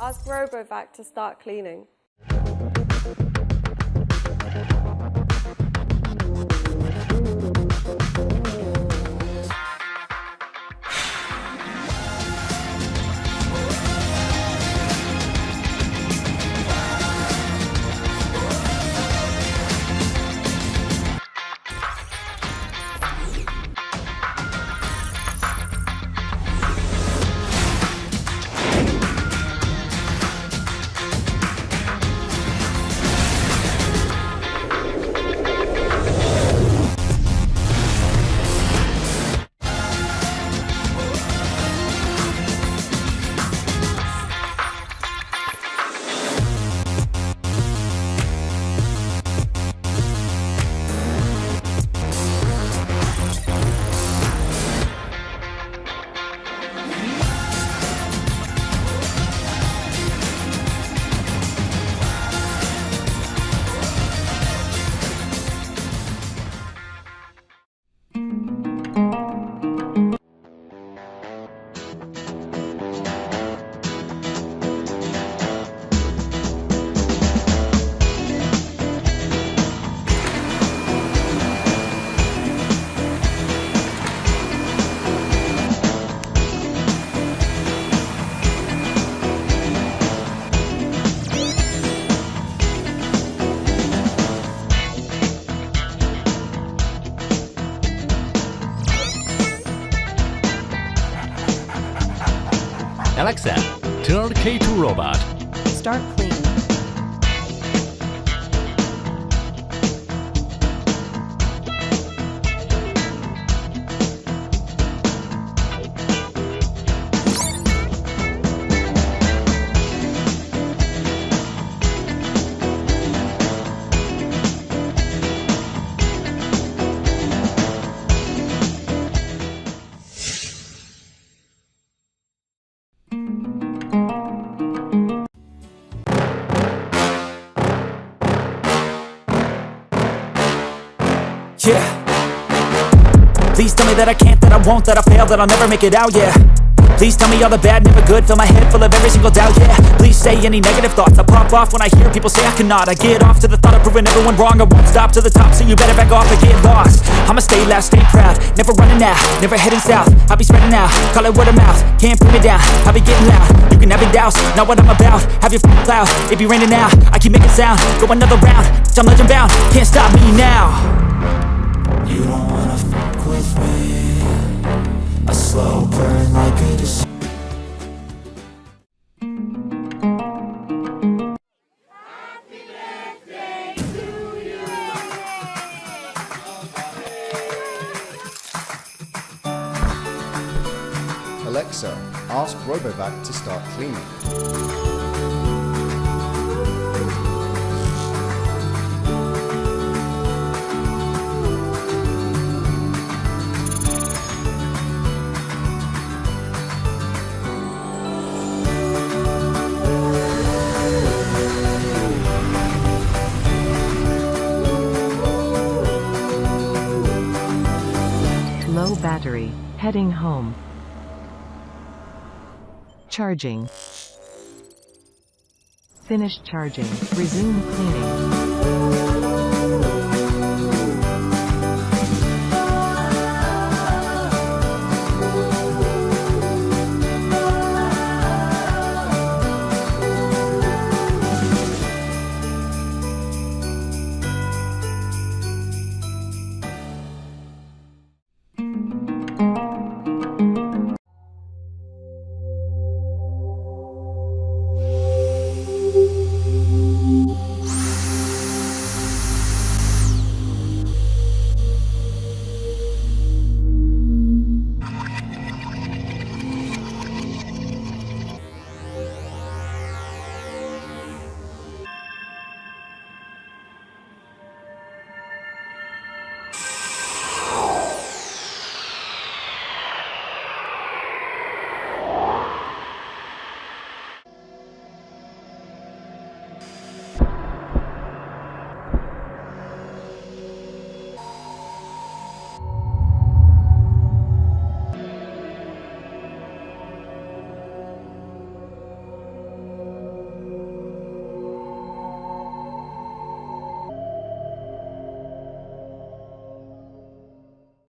ask RoboVac to start cleaning. Alexa, turn K to robot. Start clean. Yeah. Please tell me that I can't, that I won't, that I fail, that I'll never make it out, yeah. Please tell me all the bad, never good, fill my head full of every single doubt, yeah. Please say any negative thoughts, I pop off when I hear people say I cannot. I get off to the thought of proving everyone wrong, I won't stop to the top, so you better back off and get lost. I'ma stay loud, stay proud, never running out, never heading south. I'll be spreading out, call it word of mouth, can't put me down, I'll be getting loud. You can have your doubts, not what I'm about, have your f***ing cloud, it be raining now. I keep making sound, go another round, I'm legend bound, can't stop me now. You don't wanna fuck with me. A slow burn like a decision. Happy birthday to you. Alexa, ask RoboVac to start cleaning. Low battery. Heading home. Charging. Finished charging. Resume cleaning.